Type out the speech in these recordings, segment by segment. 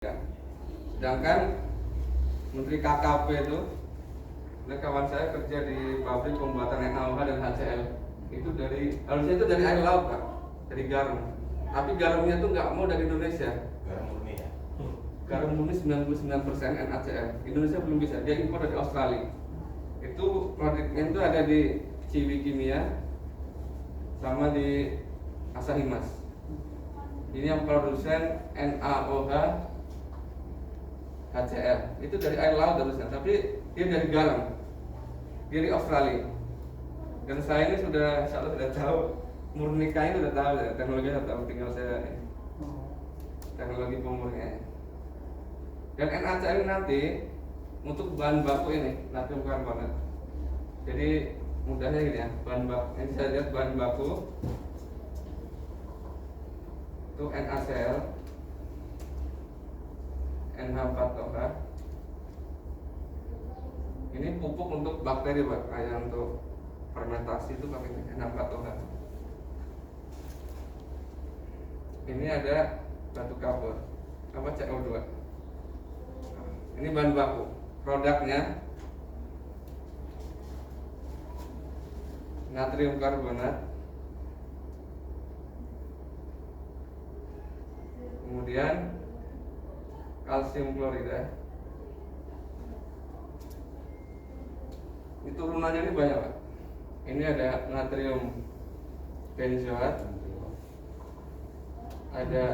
Ya. Sedangkan Menteri KKP itu, kawan saya kerja di pabrik pembuatan NaOH dan HCl, itu harusnya itu dari air laut Pak, dari garam. Tapi garamnya itu nggak mau dari Indonesia. Garam murni ya? Garam murni 99% NaCl. Indonesia belum bisa, dia impor dari Australia. Itu produknya itu ada di Ciwi Kimia sama di Asahi Mas. Ini yang produsen NaOH HCl itu dari air laut harusnya, tapi dia dari garam, dia dari Australia. Dan saya ini sudah tahu murnikannya sudah tahu ya, teknologi sudah tahu, tinggal saya teknologi pemurniannya. Dan NaCl nanti untuk bahan baku ini natrium karbonat. Jadi mudahnya gini ya, bahan baku. Ini saya lihat bahan baku itu NaCl, NH4OH. Ini pupuk untuk bakteri Pak, kayak untuk fermentasi itu pakai NH4OH. Ini ada batu kapur, CO2. Ini bahan baku. Produknya natrium karbonat, kemudian kalsium klorida. Ini turunannya ini banyak Pak. Ini ada natrium benzoat, ada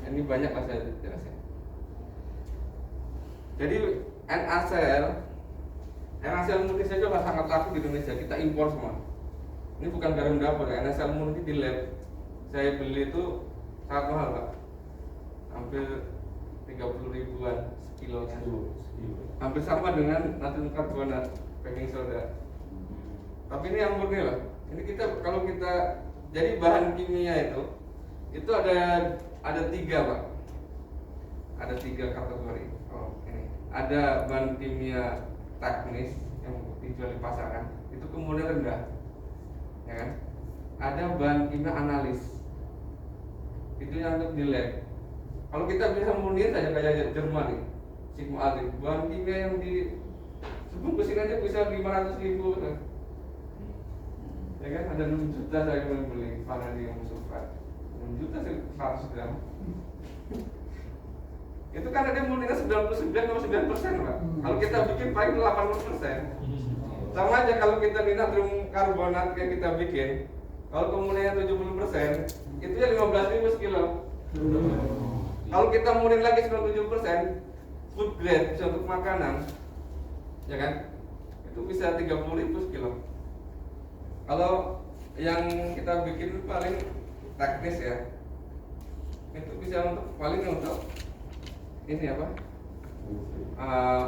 ini banyak lah saya jelasin. Jadi NaCl murni saja sangat laku di Indonesia, kita impor semua. Ini bukan garam dapur, NaCl murni di lab saya beli itu sangat mahal Pak, hampir 30 ribuan sekilonya, hampir sama dengan natrium karbonat, baking soda. Tapi ini yang murni loh. Ini kalau kita jadi bahan kimia itu ada tiga Pak, ada tiga kategori. Ini ada bahan kimia teknis yang dijual di pasaran, itu kemudian rendah, ya kan? Ada bahan kimia analis, itu yang untuk di lab. Kalau kita bisa murniin saja kayak Jerman nih, Sigma Alif, bahan kimia yang di sebungkusin aja bisa 500 ribu kan? Ya kan, ada 6 juta saya beli vanadium sulfat, 6 juta sih 100 gram. Itu kan ada murninya 99,9% Pak. Kalau kita bikin paling 80%. Sama aja kalau kita di natrium karbonat yang kita bikin, kalau kemudian 70%, itu ya 15.000 sekilo. Kalau kita murnin lagi 97%, food grade bisa untuk makanan, ya kan? Itu bisa 30.000 sekilo. Kalau yang kita bikin paling teknis ya, itu bisa paling untuk ini apa?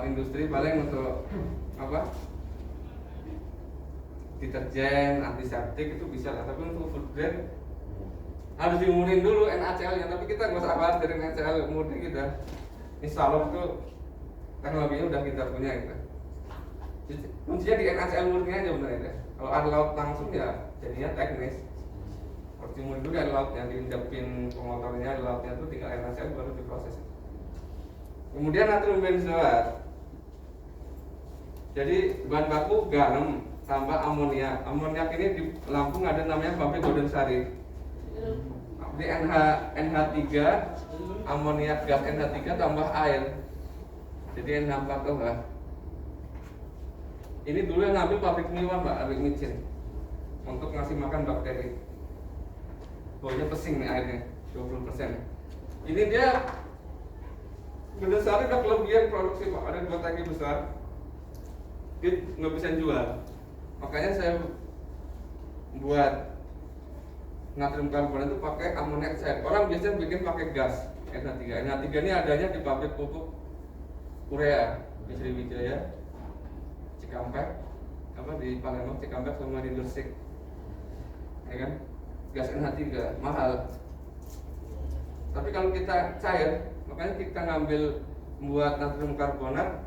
Industri paling untuk apa? Deterjen, antiseptik itu bisa lah, tapi untuk food grade harus dimurnin dulu NaCl-nya. Tapi kita nggak usah bahas dari NaCl murni kita. Insya Allah itu teknologinya udah kita punya gitu. Kuncinya di NaCl murni aja bener ya. Kalau air laut langsung ya jadinya teknis. Harus dimurnin dulu air lautnya, diindapin pemotornya air lautnya itu tinggal NaCl baru diproses. Kemudian natrium benzoat. Jadi bahan baku garam tambah amonia. Amoniak ini di Lampung ada namanya pabrik Godensari. Di NH3, amoniak gas NH3 tambah air, jadi NH4OH. Ini dulu yang ngambil pabrik Miwan Pak, pabrik micin, untuk ngasih makan bakteri. Baunya pesing nih airnya, 20%. Ini dia Godensari udah kelebihan produksi Pak, ada 2 tangki besar, dia nggak bisa jual. Makanya saya buat natrium karbonat itu pakai amoniak cair. Orang biasanya bikin pakai gas NH3. NH3 ini adanya di pabrik pupuk urea di Sriwijaya, Cikampek, apa di Palembang, Cikampek sama di Gresik. Ya kan? Gas NH3 mahal. Tapi kalau kita cair, makanya kita ngambil buat natrium karbonat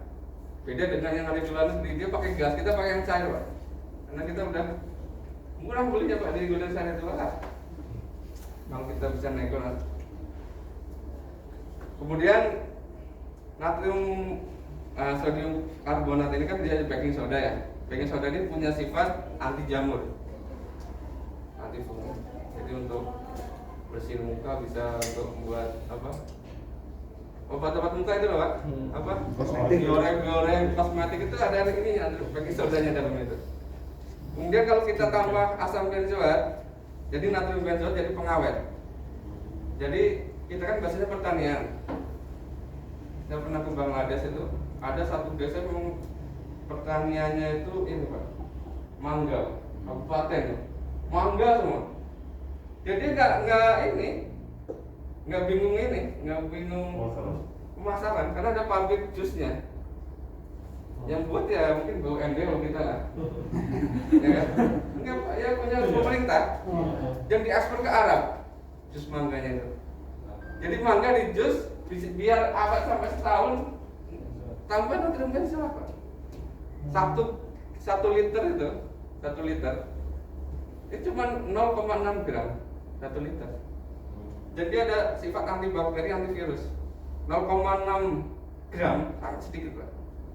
beda dengan yang ada jualan sendiri, dia pakai gas, kita pakai yang cair Pak. Karena kita udah murah belinya Pak di Godensari itu lah. Kalau kita bisa nego Kemudian natrium sodium karbonat ini kan dia baking soda ya. Baking soda ini punya sifat anti jamur, anti fungus. Jadi untuk bersihin muka, bisa untuk membuat apa? Obat-obat muka itu loh Pak. Apa? Kosmetik. Goreng-goreng kosmetik itu ada ini, ada baking sodanya dalam itu. Kemudian kalau kita tambah asam benzoat, jadi natrium benzoat jadi pengawet. Jadi kita kan basisnya pertanian. Saya pernah ke Bangladesh itu, ada satu desa memang pertaniannya itu ini Pak, mangga, kabupaten, mangga semua. Jadi nggak bingung pemasaran, karena ada pabrik jusnya. Yang buat ya mungkin BUMD kita lah, ya kan? Enggak, ya punya pemerintah, yang diekspor ke Arab, jus mangganya itu. Jadi mangga di jus biar awet sampai setahun, tambah natrium benzoat Pak. Satu liter itu, 1 liter itu cuma 0,6 gram 1 liter. Jadi ada sifat antibakteri, antivirus. 0,6 gram, sangat sedikit Pak.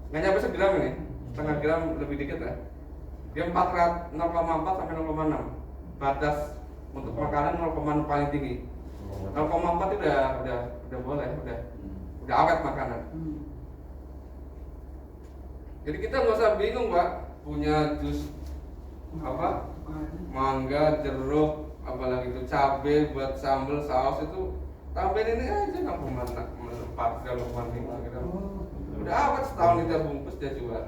Nggak nyampe segram ini, setengah gram lebih dikit ya. Dia 0,4 sampai 0,6. Batas untuk makanan 0,6 paling tinggi. 0,4 itu udah boleh, udah awet makanan. Jadi kita nggak usah bingung Pak, punya jus apa, mangga, jeruk, apalagi itu cabai buat sambal, saus itu tambahin ini aja 0,4 gram, 0,5 gram. Udah awet, setahun kita bungkus dia jual.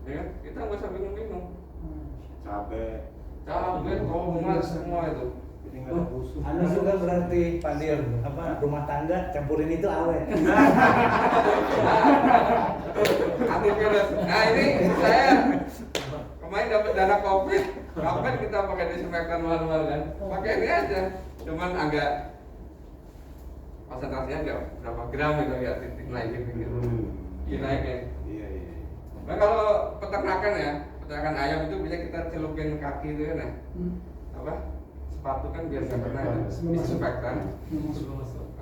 Ya kan? Kita nggak usah bingung-bingung. Cabai, tomat semua itu. Anda juga berarti Pak Dir, apa rumah tangga campurin itu awet. Antivirus. Nah ini saya kemarin dapat dana COVID, kapan kita pakai disinfektan manual kan? Pakai ini aja, cuman agak konsentrasinya enggak berapa gram gitu ya, titik naikin gitu, dinaikin. Iya. Nah kalau peternakan ayam itu bisa kita celupin kaki itu kan ya, apa? Sepatu kan biar nggak kena disinfektan.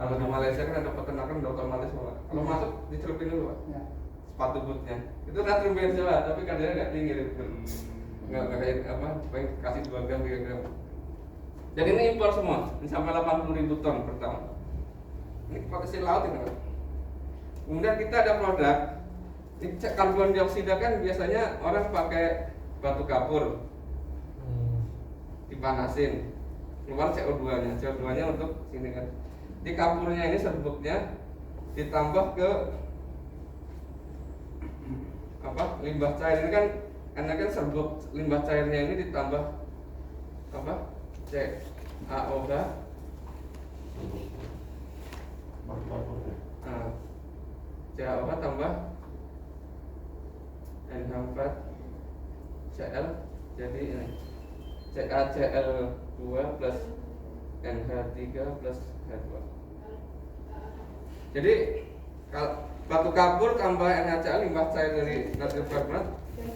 Kalau di Malaysia kan ada peternakan udah otomatis Pak. Kalau masuk dicelupin dulu Pak. Sepatu bootnya itu natrium benzoat tapi kadarnya nggak tinggi, nggak kayak apa, paling kasih 2 gram 3 gram. Dan ini impor semua, ini sampai 80.000 ton per tahun. Ini potensi laut ini Pak. Kemudian kita ada produk ini karbon dioksida, kan biasanya orang pakai batu kapur dipanasin, keluar CO2 nya untuk sini kan. Di kapurnya ini serbuknya ditambah ke apa, limbah cair ini kan, karena kan serbuk limbah cairnya ini ditambah apa, CaOH, CaOH tambah NH4Cl, jadi ini CaCl2 plus NH3 plus H2. Jadi kalau batu kapur tambah NaCl, limbah cair dari natrium karbonat,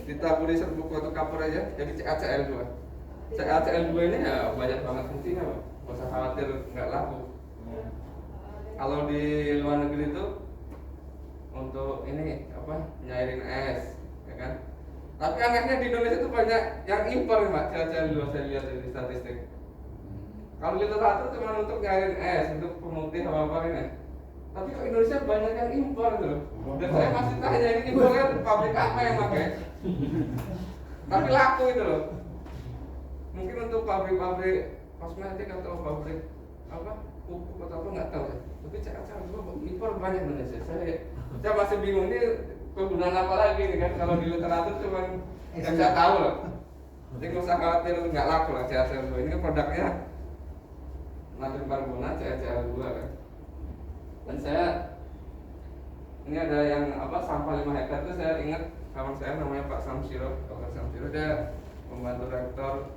ditaburi serbuk batu kapur aja, jadi CaCl2. CaCl2 ini ya banyak banget fungsinya, nggak usah khawatir nggak laku. Kalau di luar negeri itu untuk ini apa, nyairin es, ya kan? Tapi anehnya di Indonesia itu banyak yang impor Pak, CaCl2 saya lihat dari statistik. Kalau literatur cuma untuk nyairin es, untuk pemutih apa ini. Tapi kok Indonesia banyak yang impor tuh. Dan saya masih tanya, ini impornya pabrik apa yang pakai? Tapi laku itu loh. Mungkin untuk pabrik-pabrik kosmetik atau pabrik apa, pupuk atau apa nggak tahu ya. Tapi CaCl2 impor banyak Indonesia. Saya masih bingung ini kegunaan apa lagi nih kan, kalau di literatur cuma yang saya tahu loh. Jadi nggak usah khawatir nggak laku lah CaCl2. Ini kan produknya natrium karbonat, CaCl2 kan. Dan saya ini ada yang apa, sampah 5 hektar itu saya ingat kawan saya namanya Pak Samsiro, Dr. Samsiro, dia membantu rektor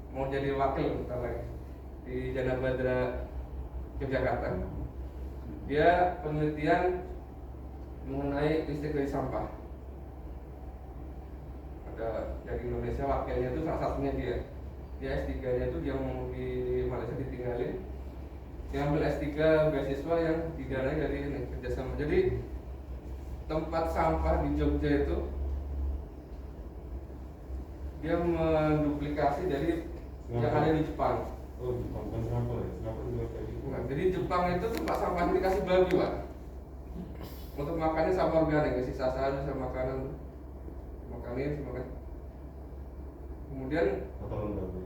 mau jadi wakil di Janabadra Yogyakarta. Dia penelitian mengenai listrik dari sampah. Ada dari Indonesia wakilnya itu salah satunya dia. Dia S3-nya itu dia mau di Malaysia ditinggalin. yang ambil S3 beasiswa yang didanai dari ini kerjasama. Jadi tempat sampah di Jogja itu dia menduplikasi dari yang ada di Jepang. Oh, bukan Singapura ya? Singapura juga kayak gitu. Nah, jadi Jepang itu tempat sampahnya dikasih babi, Pak. Untuk makannya sampah organik, sisa-sisa sama makanan, makannya makan. Kemudian Kotoran babi.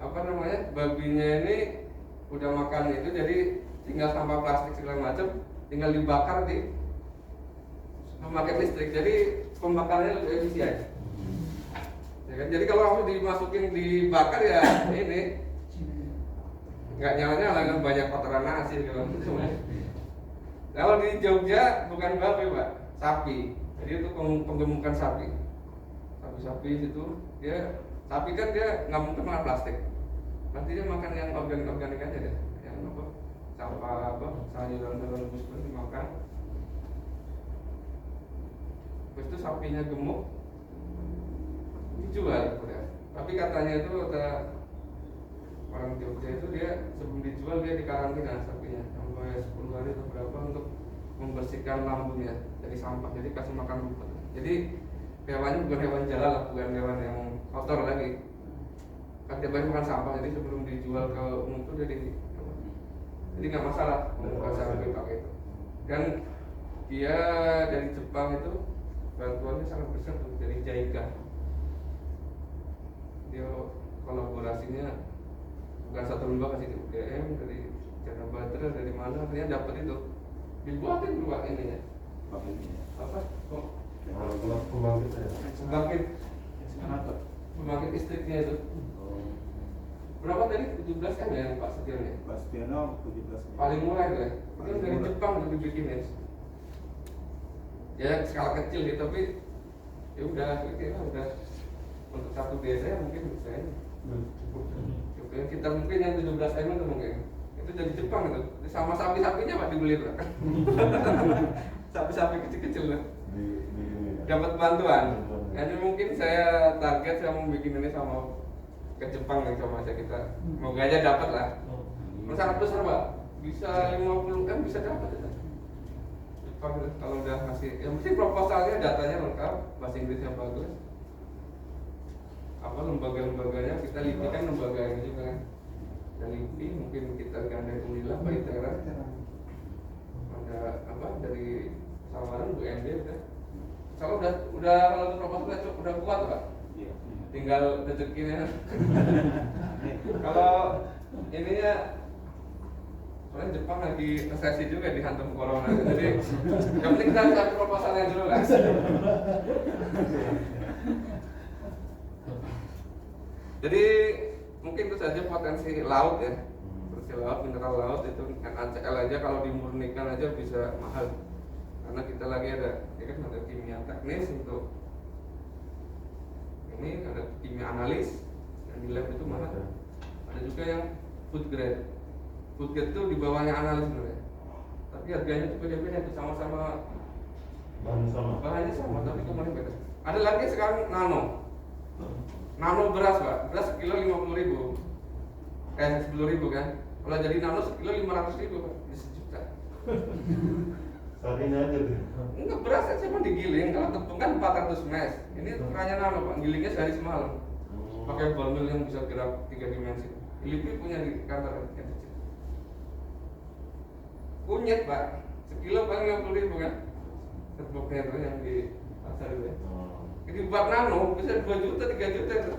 apa namanya, babinya ini udah makan itu, jadi tinggal sampah plastik segala macam, tinggal dibakar di memakai listrik. Jadi pembakarannya lebih efisien. Ya kan? Jadi kalau langsung dimasukin dibakar ya ini nggak nyala-nyala kan, banyak kotoran nasi gitu. Kalau di Jogja bukan babi, Pak, sapi. Jadi itu penggemukan sapi. Sapi-sapi itu dia, sapi kan dia nggak mungkin makan plastik. Nanti dia makan yang organik aja deh, yang apa, sampah apa, sayuran-sayuran busuk dimakan. Terus itu sapinya gemuk, dijual gitu ya. Tapi katanya itu ada orang Jogja itu dia sebelum dijual dia dikarantina sapinya sampai 10 hari atau berapa untuk membersihkan lambungnya dari sampah. Jadi kasih makan rumput. Jadi hewannya bukan hewan jalan lah, bukan hewan yang kotor lagi. Kan dia banyak makan sampah, jadi sebelum dijual ke umum itu jadi nggak masalah untuk sapi pakai itu. Dan dia dari Jepang itu bantuannya sangat besar tuh dari JICA. Dia kolaborasinya bukan satu lembaga sih, UGM dari Jana Badra dari mana, akhirnya dapat itu dibuatin dua ini ya apa kok Pembangkit ya? pembangkit listriknya itu berapa tadi 17 kan ya Pak Setion ya? Pak Setiono 17. Paling murah itu ya, itu Paling dari murah. Jepang itu dibikinin ya skala kecil gitu, tapi ya udah untuk satu desa ya mungkin bisa ya. Oke, kita mungkin yang 17 itu mungkin itu dari Jepang itu, sama sapi-sapinya Pak dibeli tuh. Sapi-sapi kecil-kecil lah. Dapat bantuan. Jadi mungkin saya target saya mau bikin ini sama ke Jepang nih sama aja kita. Semoga aja dapat lah. Sangat besar Pak. Bisa 50 M bisa dapat ya. Jepang itu kalau udah ngasih, yang penting proposalnya datanya lengkap, bahasa Inggrisnya bagus. Apa lembaga-lembaganya kita lipi kan lembaga ini juga kan. Dan lipi mungkin kita gandeng Unila, Pak Itera. Ada apa dari Sawaran, BUMD udah. Kalau udah kalau untuk proposalnya udah kuat Pak. Iya. Tinggal rezekinya. Kalau ininya soalnya Jepang lagi resesi juga dihantam corona, jadi yang penting kita cari proposalnya dulu lah. Jadi mungkin itu saja potensi laut ya, potensi laut, mineral laut itu NaCl aja kalau dimurnikan aja bisa mahal, karena kita lagi ada, ya kan ada kimia teknis untuk ini, ada kimia analis yang di lab itu mahal. Ada juga yang food grade. Food grade itu di bawahnya analis sebenarnya, tapi harganya itu beda-beda, itu sama-sama bahannya sama, tapi kemarin beda. Ada lagi sekarang nano beras Pak, beras sekilo 50.000, 10.000 kan. Kalau jadi nano sekilo 500.000 Pak, di sejuta. Saat ini aja tuh. Enggak, beras aja cuma digiling, kalau tepung kan 400 mes. Ini ukurannya nano Pak, gilingnya sehari semalam. Pakai ball mill yang bisa gerak 3 dimensi. Lipi punya di kantor yang kecil. Kunyit Pak, sekilo paling 50.000 kan. Tepungnya itu yang di pasar itu ya. Jadi buat nano bisa 2 juta, 3 juta itu.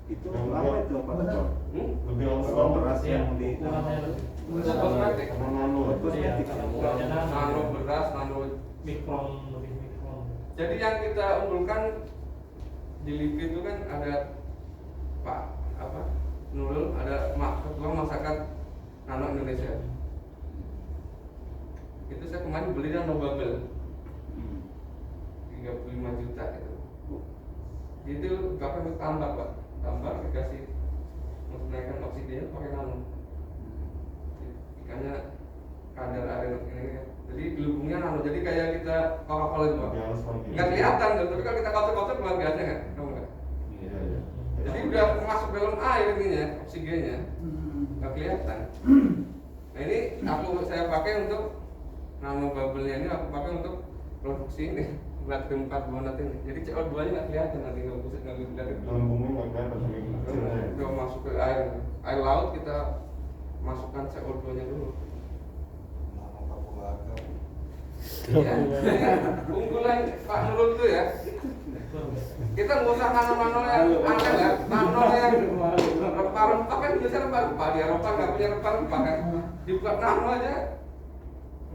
Itu apa itu Pak Ketua? Lebih Kalau beras yang di Itu kosmetik. kosmetik. Nano beras, nano. Mikron, lebih mikron. Jadi yang kita unggulkan di LIPI itu kan ada Pak Nurul, ada Ketua Masyarakat Nano Indonesia. Itu saya kemarin beli nano bubble 35 juta itu. Itu kapan tambah Pak? Tambah dikasih untuk menaikkan oksigennya pakai nano. Ikannya kadar air ini kan. Jadi gelembungnya nano. Jadi kayak kita Coca-Cola itu Pak. Nggak kelihatan tuh, tapi kalau kita kotor-kotor keluar gasnya nggak? Tahu nggak? Jadi udah masuk dalam air ininya, oksigennya nggak kelihatan. Nah ini saya pakai untuk nano bubble-nya ini aku pakai untuk produksi ini buat rim karbonat ini. Jadi CO2 nya nggak kelihatan nanti nggak bisa dilihat. Dalam bumi nggak kelihatan saking kecilnya ya. Udah masuk ke air laut kita masukkan CO2 nya dulu. Ya, unggulan Pak Nurul itu ya. Kita nggak usah nano-nano yang aneh ya, nano yang rempah-rempah kan biasa rempah-rempah di Eropa nggak punya rempah-rempah kan, dibuat nano aja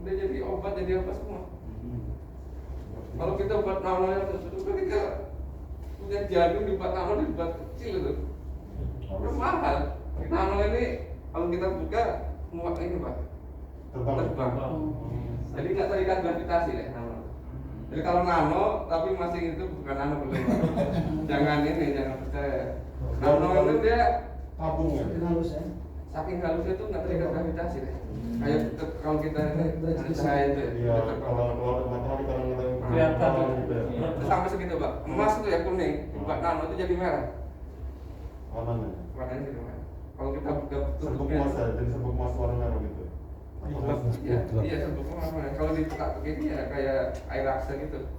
udah jadi obat jadi apa semua. Kalau kita buat nano yang terus kita punya jagung dibuat nano dibuat kecil itu, udah mahal. Nano ini kalau kita buka muat ini Pak, terbang. Jadi nggak terikat gravitasi deh nano. Jadi kalau nano tapi masih itu bukan nano belum. Jangan percaya. Nano itu dia Tabung ya. saking halusnya itu nggak terikat gravitasi deh. Kayak kalau kita ini cahaya itu ya. Iya, kalau matahari kadang Kelihatan. gitu ya. Sampai segitu Pak. Emas itu ya kuning, buat nano itu jadi merah. Warnanya. Warnanya jadi merah. Kalau kita buka Serbuk tutupnya, emas ya, jadi serbuk emas warna merah gitu. iya serbuk emas. Kalau dibuka begini ya kayak air raksa gitu,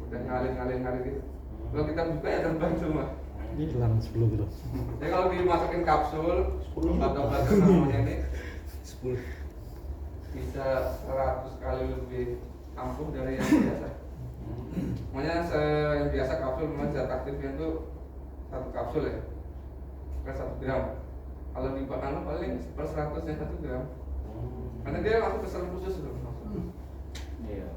udah ngalir gitu. Kalau kita buka ya terbang semua. Hilang 10 kilo. Jadi kalau dimasukin kapsul atau bahan namanya ini 10. bisa 100 kali lebih ampuh dari yang biasa. Makanya yang biasa kapsul memang zat aktifnya itu 1 kapsul ya, bukan 1 gram. Kalau di nano paling 1/100-nya 1 gram. Karena dia langsung ke sel khusus loh. Iya.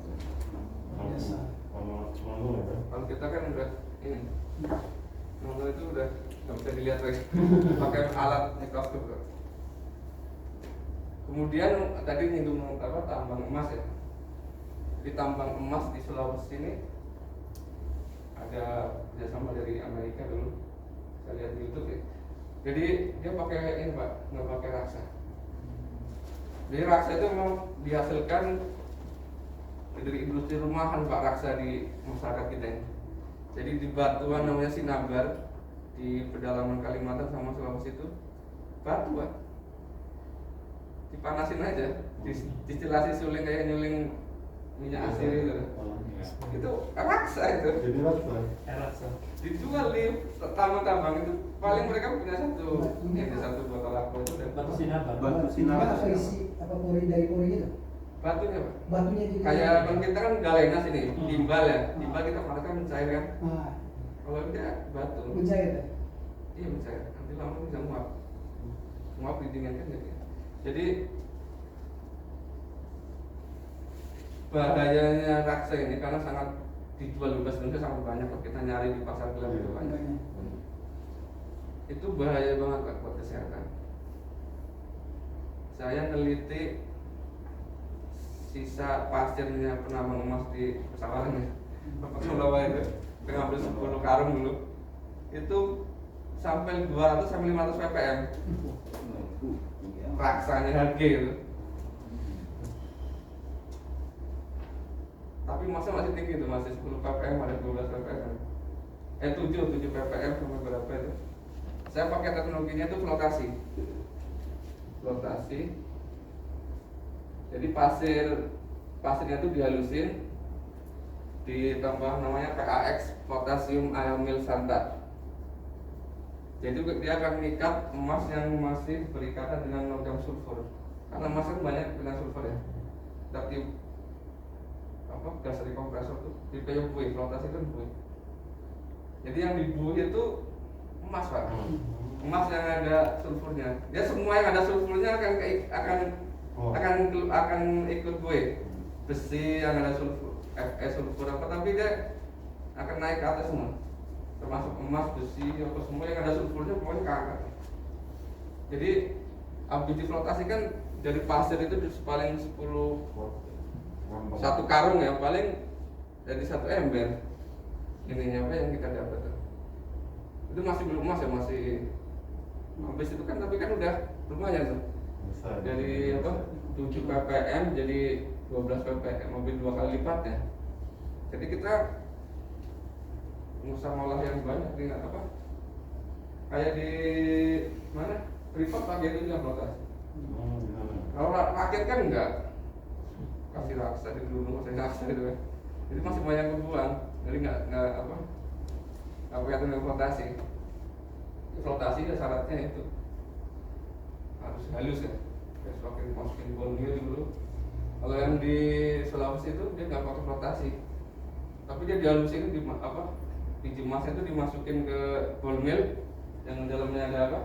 Kalau kita kan udah ini, nano itu udah nggak bisa dilihat lagi, pakai alat mikroskop. Kemudian tadi nyinggung apa tambang emas ya. Di tambang emas di Sulawesi ini ada kerjasama dari Amerika dulu. Saya lihat di YouTube ya. Jadi dia pakai ini Pak, nggak pakai raksa. Jadi raksa itu memang dihasilkan dari industri rumahan Pak, raksa di masyarakat kita ini. Jadi di batuan namanya Sinabar di pedalaman Kalimantan sama Sulawesi itu batu Pak. Dipanasin aja, distilasi suling kayak nyuling minyak asir itu. Itu raksa itu. Jadi rasa. Raksa. Dijual di tambang-tambang itu paling mereka punya satu botol aqua itu udah Batu Sinabar. Batu sinar. Apa isi apa pori dari pori itu? batunya Pak. Batunya juga. Kayak kalau kita kan galenas ini, timbal ya. Timbal kita panas kan mencair kan. Nah, Kalau dia batu, mencair. iya mencair. Nanti lama bisa muap. Muap didinginkan jadi. Jadi bahayanya raksa ini karena sangat dijual bebas Indonesia sangat banyak kalau kita nyari di pasar gelap itu banyak. Itu bahaya banget Pak buat kesehatan. Saya neliti sisa pasirnya penambang emas di Pesawaran ya, Bapak Sulawesi itu, kita ngambil 10 karung dulu, itu sampai 200 sampai 500 ppm raksanya harga itu. Tapi masa masih tinggi itu, masih 10 ppm, ada 12 ppm 7 ppm sampai berapa itu. Saya pakai teknologinya itu flotasi. Jadi pasirnya itu dihalusin, ditambah namanya PAX, potasium aramil santat. Jadi dia akan mengikat emas yang masih berikatan dengan logam sulfur. Karena emas kan banyak dengan sulfur ya. Tapi gas dari kompresor itu dipakai buih, flotasi kan buih. Jadi yang dibuih itu emas Pak. Emas yang ada sulfurnya. Dia semua yang ada sulfurnya akan ikut buih. Besi yang ada sulfur, sulfur apa, tapi dia akan naik ke atas semua. Termasuk emas, besi, apa semua yang ada sulfurnya pokoknya ke atas. Jadi habis diflotasi kan dari pasir itu paling 1 karung ya, paling dari 1 ember ininya apa yang kita dapat itu masih belum emas ya, masih habis itu kan, tapi kan udah lumayan tuh dari apa 7 ppm jadi 12 ppm, mobil 2 kali lipatnya. Jadi kita usah ngolah yang banyak di apa kayak di mana Freeport Pak itu juga flotasi. Kalau rakyat kan enggak kasih raksa di dulu saya raksa itu kan. Jadi masih banyak kebuang, jadi nggak kelihatan flotasi. Flotasi ya syaratnya itu harus halus ya. Kayak semakin masukin bone dulu. Kalau yang di Sulawesi itu dia nggak pakai flotasi, tapi dia dihalusin dijemas itu dimasukin ke bone meal yang dalamnya ada apa?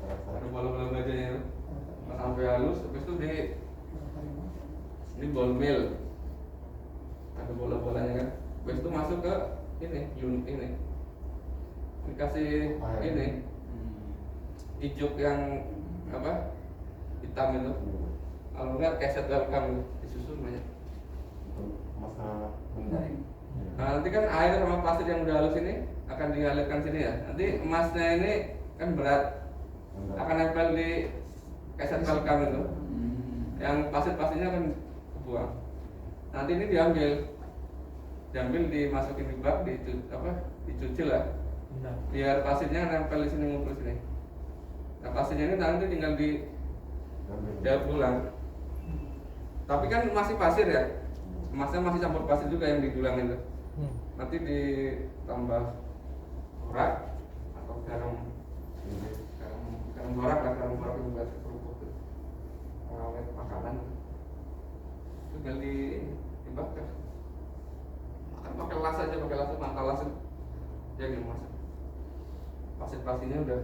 Ada bola-bola bajanya itu. Sampai halus, habis itu ini bone meal. Ada bola-bolanya kan. Habis itu masuk ke unit ini. Dikasih ini ijuk yang apa? Hitam itu. Kalau enggak keset welcome disusun banyak. Masa Nah, nanti kan air sama pasir yang udah halus ini akan dialirkan sini ya. Nanti emasnya ini kan berat, akan nempel di keset welcome itu. Yang pasir-pasirnya akan kebuang. Nanti ini diambil dimasukin di bak, dicuci lah. Biar pasirnya nempel di sini ngumpul sini. Nah pasirnya ini nanti tinggal daur ulang. Tapi kan masih pasir ya, emasnya masih campur pasir juga yang didulang itu. Nanti ditambah borak atau garam borak lah, garam borak itu buat kerupuk tuh, pengawet makanan. Itu tinggal dibakar. Makan pakai las aja, mangkal las ya gitu mas. Pasir-pasirnya udah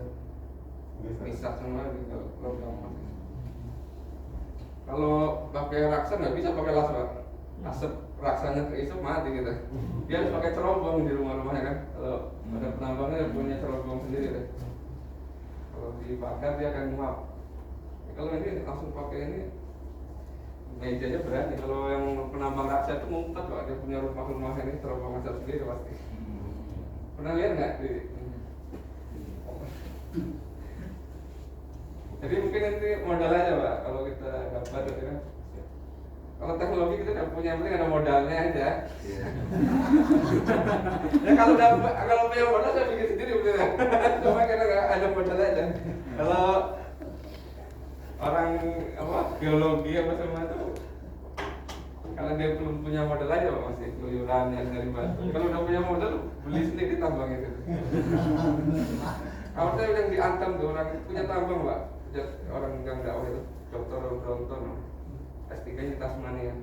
bisa semua di logam mas. Kalau pakai raksa nggak bisa pakai las pak. Asap raksanya keisap mati kita. Dia harus pakai cerobong di rumah-rumahnya kan. Kalau ada penambangnya punya cerobong sendiri deh. Kalau dibakar dia akan nguap. Kalau ini langsung pakai ini mejanya berani. Kalau yang penambang raksa itu ngumpet pak. Dia punya rumah ini cerobong asap sendiri pasti. Pernah lihat nggak di? Jadi mungkin nanti modal aja pak, kalau kita dapat gitu kan. Kalau teknologi kita nggak punya, yang penting ada modalnya aja. Ya kalau punya modal saya bikin sendiri betul ya. Cuma karena nggak ada modal aja. Kalau orang geologi apa semua itu, kalau dia belum punya modal aja pak, masih keluyuran yang dari batu. Kalau udah punya modal, beli sendiri tambang itu. Kalau saya yang diantam tuh orang punya tambang pak. Orang yang dakwah itu Dr. Bronton S3-nya Tasmania.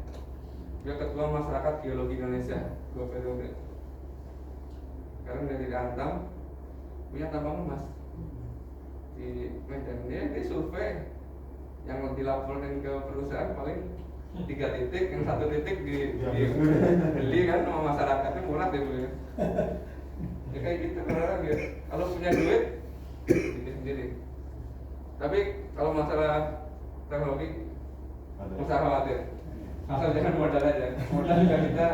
Dia ketua masyarakat geologi Indonesia 2 periode. Sekarang dia di Antam punya tambang emas di Medan. Dia survei yang dilaporkan ke perusahaan paling 3 titik, yang 1 titik dibeli kan sama masyarakatnya murah dia beli. Ya kayak gitu karena dia kalau punya duit bikin sendiri. Tapi kalau masalah teknologi usah khawatir, asal jangan modal aja. Modal juga kita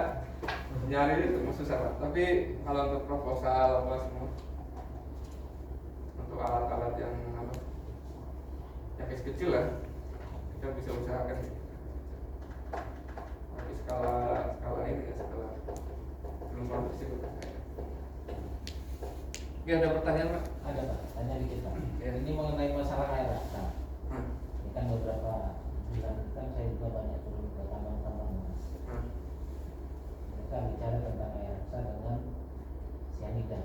nyari itu susah. Tapi kalau untuk proposal apa semua, untuk alat-alat yang kecil lah, kita bisa usahakan. Tapi skala ini ya skala belum produksi. Ya ada pertanyaan pak? Ada pak, tanya dikit pak. Ini mengenai masalah air raksa. Ini kan beberapa bulan kan saya juga banyak turun ke tambang-tambang emas. Mereka bicara tentang air raksa dengan cyanida.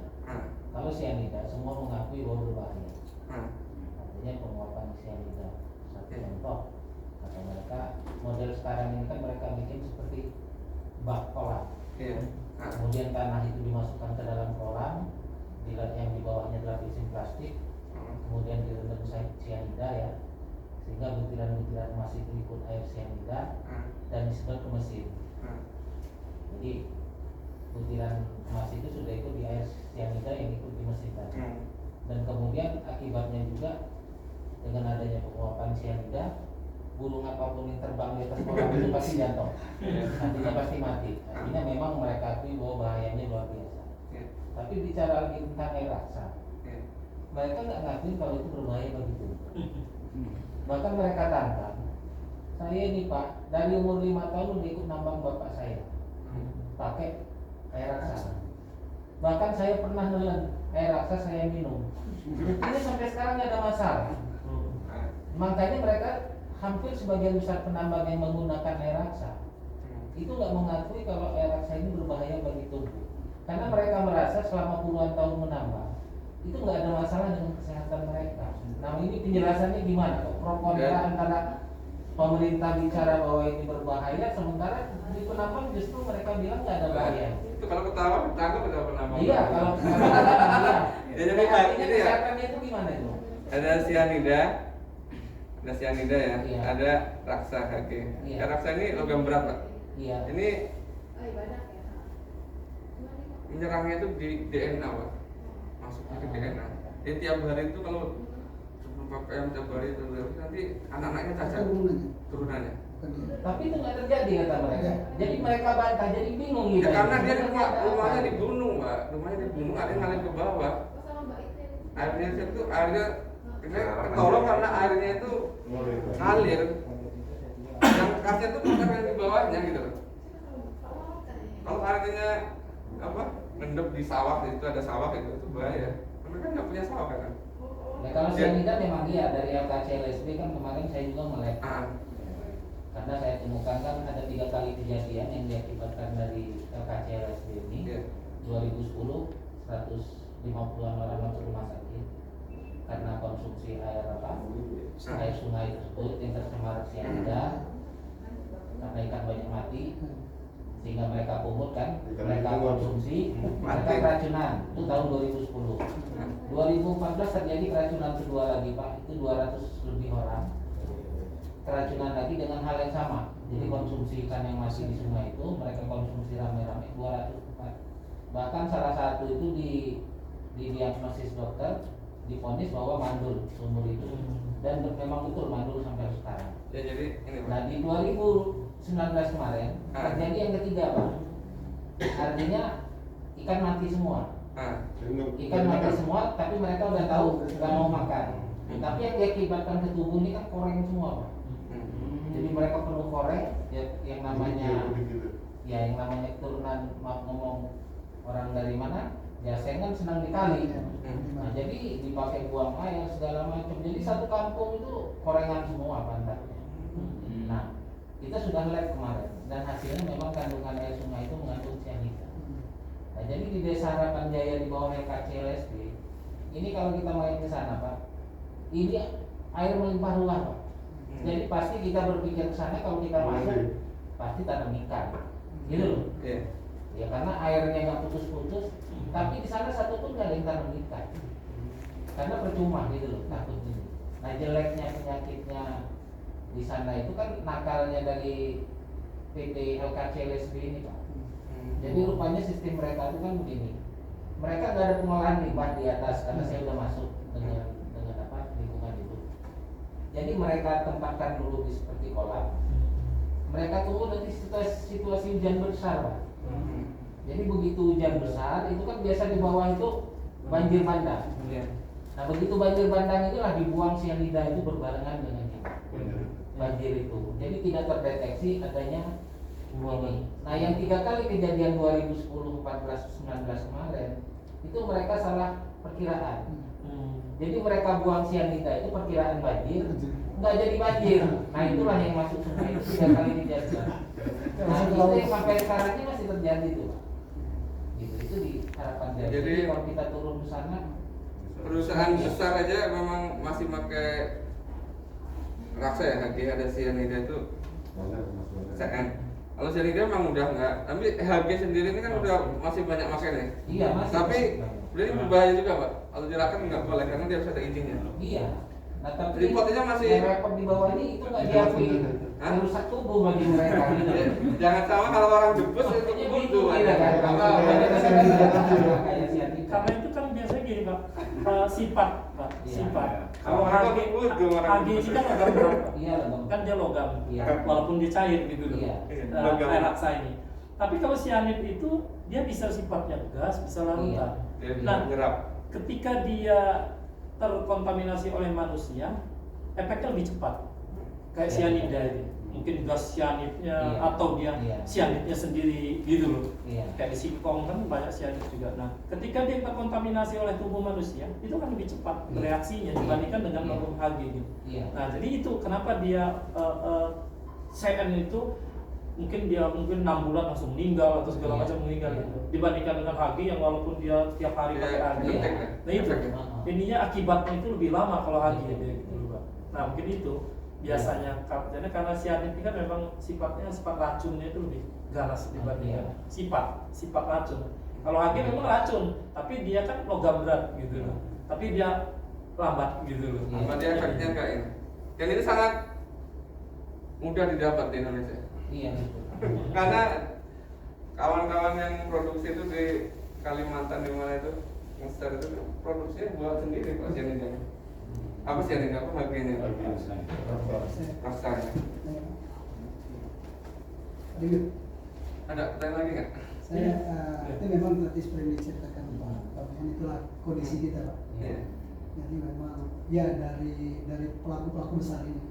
Kalau cyanida semua mengakui bahwa berbahaya. Artinya penguapan cyanida. Satu contoh, kata mereka model sekarang ini kan mereka bikin seperti bak kolam. Kemudian tanah itu dimasukkan ke dalam kolam, yang di bawahnya dilapisin plastik, kemudian direndam cyanida ya, sehingga butiran-butiran emas itu ikut air cyanida dan disedot ke mesin. Jadi butiran emas itu sudah ikut di air cyanida yang ikut di mesin tadi. Dan kemudian akibatnya juga dengan adanya penguapan cyanida, burung apapun yang terbang di atas kolam itu pasti jatuh, artinya pasti mati. Artinya memang mereka akui bahwa bahayanya luar biasa. Tapi bicara lagi tentang air raksa, mereka nggak ngakuin kalau itu berbahaya bagi tubuh. Bahkan mereka tantang, saya ini pak, dari umur 5 tahun udah ikut nambang bapak saya, pakai air raksa. Bahkan saya pernah nelen air raksa saya minum. Ini sampai sekarang nggak ada masalah. Makanya mereka hampir sebagian besar penambang yang menggunakan air raksa itu nggak mengakui kalau air raksa ini berbahaya bagi tubuh, karena mereka merasa selama puluhan tahun menambang itu nggak ada masalah dengan kesehatan mereka. Nah ini penjelasannya gimana? Kok pro kontra antara pemerintah bicara bahwa ini berbahaya, sementara di penambang justru mereka bilang nggak ada bahaya. Itu kalau ketawa ketangkap ada penambang. Iya, kalau iya. Ya, jadi Nah, artinya ini ya. kesehatannya itu gimana itu? Ada cyanida ya, Iya. ada raksa Hg. Iya. Ya, raksa ini logam berat Pak. Iya. Ini menyerangnya itu di DNA Pak, masuknya ke DNA. Jadi tiap hari itu kalau 10 ppm tiap hari itu nanti anak-anaknya cacat turunannya. Tapi itu nggak terjadi kata mereka. Jadi mereka bantah, jadi bingung gitu. Ya karena dia Ternyata rumahnya apa? di gunung Pak, rumahnya di gunung, ada yang ngalir ke bawah. Airnya itu airnya ketolong karena airnya itu ngalir. Yang kasnya itu bukan yang di bawahnya gitu loh. Kalau airnya apa ngendep di sawah, itu ada sawah itu bahaya. Mereka nggak punya sawah kan? Ya kalau cyanida memang iya, dari LKCLSB kan kemarin saya juga melek. Karena saya temukan kan ada 3 kali kejadian yang diakibatkan dari LKCLSB ini. Iya. 2010 150-an orang masuk rumah sakit karena konsumsi air air sungai tersebut yang tercemar cyanida, karena ikan banyak mati sehingga mereka pungut kan, mereka konsumsi, mereka keracunan. Itu tahun 2010. 2014 terjadi keracunan kedua lagi Pak, itu 200 lebih orang keracunan lagi dengan hal yang sama. Jadi konsumsi ikan yang masih di sungai itu mereka konsumsi rame-rame 204. Bahkan salah satu itu di diagnosis dokter, divonis bahwa mandul sumur itu, dan memang betul mandul sampai sekarang. Ya jadi ini Pak. Nah di 2019 kemarin terjadi yang ketiga Pak. Artinya ikan mati semua. Ikan mati semua, tapi mereka udah tahu nggak mau makan. Tapi yang diakibatkan ke tubuh ini kan koreng semua Pak. Jadi mereka penuh koreng, ya, yang namanya yang namanya keturunan, maaf ngomong orang dari mana, ya saya kan senang dikali. Nah jadi dipakai buang air segala macam. Jadi satu kampung itu korengan semua pantatnya. Nah kita sudah lab kemarin dan hasilnya memang kandungan air sungai itu mengandung cyanida. Nah jadi di Desa Harapan Jaya di bawah LKCLSB ini kalau kita main ke sana Pak, ini air melimpah ruah Pak. Jadi pasti kita berpikir ke sana kalau kita masuk pasti tanam ikan, gitu loh. Ya karena airnya nggak putus-putus, tapi di sana satu pun nggak ada yang tanam ikan, karena percuma gitu loh, takutnya. Nah jeleknya penyakitnya di sana itu kan nakalnya dari PT LKCLSB ini Pak. Jadi rupanya sistem mereka itu kan begini, mereka nggak ada pengolahan limbah di atas karena saya udah masuk dengan apa lingkungan itu. Jadi mereka tempatkan dulu di seperti kolam. Mereka tunggu nanti situasi hujan besar Pak. Jadi begitu hujan besar itu kan biasa di bawah itu banjir bandang. Nah begitu banjir bandang itulah dibuang cyanida itu berbarengan dengan banjir itu. Jadi tidak terdeteksi adanya ini. Nah yang 3 kali kejadian 2010, 14, 19 kemarin itu mereka salah perkiraan. Jadi mereka buang cyanida itu perkiraan banjir, nggak jadi banjir. Nah itulah yang masuk sungai itu 3 kali kejadian. Nah itu yang sampai sekarang ini masih terjadi tuh Pak. Gitu, itu di Harapan Jaya. Jadi kalau kita turun ke sana, perusahaan besar aja memang masih pakai raksa ya, HG ada cyanida itu. CN. Kalau cyanida memang udah enggak, tapi HG sendiri ini kan udah masih banyak makanya. iya masih. Tapi ini berbahaya juga Pak. Kalau dilakukan nggak boleh karena dia harus ada izinnya. Iya. Nah tapi Jadi potnya masih yang repot di bawah ini itu nggak diakui, merusak tubuh bagi mereka. Gitu. Jangan sama kalau orang jebus itu Artinya buntu bingung, aja. iya kan? Kayak cyanida. Karena itu kan biasanya gini Pak, sifat Pak, Iya. sifat. Kalau Kalau kita HG, buntu orang HG ini kan logam berat Pak. Iya Bang. Kan dia logam, Iya. walaupun dia cair gitu loh. Iya. Logam. Air raksa ini. Tapi kalau cyanid itu dia bisa sifatnya gas, bisa larutan. Dia bisa Nah, menyerap. ketika dia terkontaminasi oleh manusia, efeknya lebih cepat. Kayak Iya. cyanida itu. mungkin gas cyanidnya Iya. atau dia Iya. cyanidnya sendiri gitu loh. Iya. Kayak di singkong kan banyak cyanid juga. Nah, ketika dia terkontaminasi oleh tubuh manusia, itu kan lebih cepat Iya. reaksinya Iya. dibandingkan dengan Iya. logam Hg gitu. Iya. Nah, jadi itu kenapa dia CN itu mungkin 6 bulan langsung meninggal atau segala Iya. macam meninggal Iya. gitu. Dibandingkan dengan Hg yang walaupun dia tiap hari Iya, pakai Hg. penting, ya. Nah itu Efeknya. ininya akibatnya itu lebih lama kalau Hg Iya. dia gitu loh, Pak. Nah, mungkin itu biasanya karena cyanid ini kan memang sifat racunnya itu lebih ganas dibandingkan sifat racun. Kalau Hg memang racun, tapi dia kan logam berat gitu loh. Tapi dia lambat gitu loh. Apa dia efeknya kayak ini? Dan ini sangat mudah didapat di Indonesia. Iya. Karena kawan-kawan yang produksi itu di Kalimantan di mana itu, Mesir itu produksinya buat sendiri Pak cyanidnya. Apa cyanidnya? Apa bagiannya? Rasanya. Ribut. Ada pertanyaan lagi nggak? Saya itu memang tadi seperti yang diceritakan Pak Brian, itulah kondisi kita Pak. Iya. Jadi memang ya dari pelaku besar ini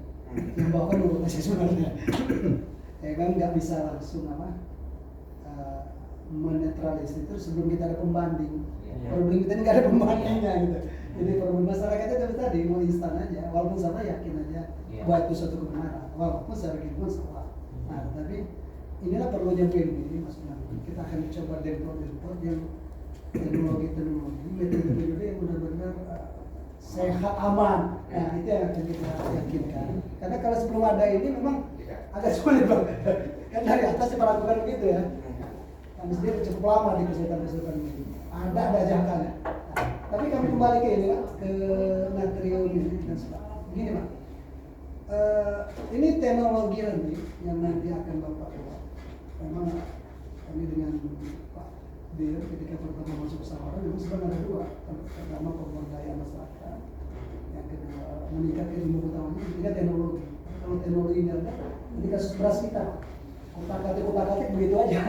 yang bawa dulu saya sebenarnya. Ya kan nggak bisa langsung menetralisir itu sebelum kita ada pembanding. Iya. Problem kita ini nggak ada pembandingnya gitu. Jadi problem masyarakat itu tadi mau instan aja, walaupun salah yakin aja Iya. buat itu suatu kebenaran, walaupun secara ilmu salah. Nah, tapi inilah perlunya BNPB maksudnya. Kita akan coba develop yang teknologi metode yang benar-benar sehat, aman. Nah, itu yang akan kita yakinkan. Karena kalau sebelum ada ini memang agak sulit Bang. Kan dari atas kita lakukan begitu ya. Kami sendiri cukup lama di kesulitan-kesulitan ini. Ada ajakannya. Nah, tapi kami kembali ke ini Pak, ke natrium ini dan sebagainya. Begini Pak. Ini teknologi nanti yang nanti akan Bapak bawa. Memang kami dengan Pak Bir ketika pertama masuk musyawarah memang sebenarnya ada dua. Pertama pemberdayaan masyarakat, yang kedua meningkatkan ilmu pengetahuan, yang ketiga teknologi. Kalau teknologi ini ada, ini kasus beras kita kotak-katik begitu aja.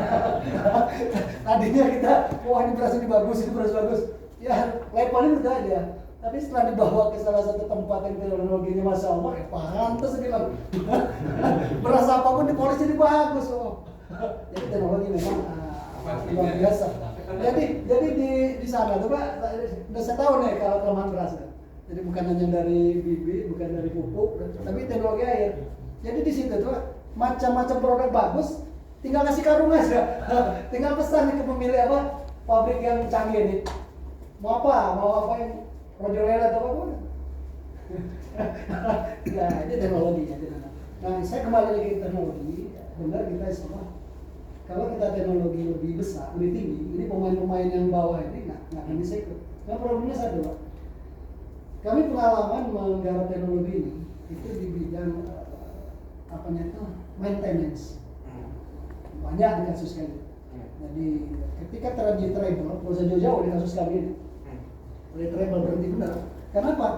Tadinya kita, wah ini beras ini bagus, ini beras bagus. Ya levelnya udah aja. Tapi setelah dibawa ke salah satu tempat yang teknologinya masya Allah, pantas bilang beras apapun dipolis jadi bagus. Oh. Jadi teknologi memang luar biasa. Jadi di sana tuh Pak, udah saya tahu nih kalau kelemahan beras. Jadi bukan hanya dari bibit, bukan dari pupuk, tapi teknologi air. Jadi di situ tuh macam-macam produk bagus, tinggal kasih karung aja. Tinggal pesan nih ke pemilik apa pabrik yang canggih nih. Mau apa yang rojolela atau apa? Ya, itu teknologi ya. Nah, saya kembali lagi ke teknologi. Benar kita semua. Kalau kita teknologi lebih besar, lebih tinggi, ini pemain-pemain yang bawah ini nggak akan bisa ikut. Nah, problemnya satu Pak. Kami pengalaman menggarap teknologi ini itu di bidang maintenance. Banyak di kasus kami. Jadi ketika terjadi trouble, nggak usah jauh-jauh di kasus kami ini. Oleh trouble berhenti benar. Kenapa?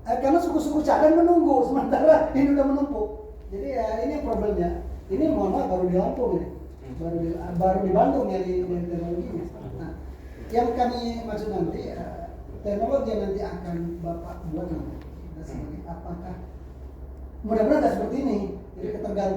Karena suku-suku cadang menunggu sementara ini udah menumpuk. Jadi ya ini problemnya. Ini mohon maaf baru di Lampung ya. Baru di Bandung ya di teknologinya. Nah, yang kami maksud nanti teknologi yang nanti akan Bapak buat nanti. Apakah mudah-mudahan tidak seperti ini. Jadi ketergantungan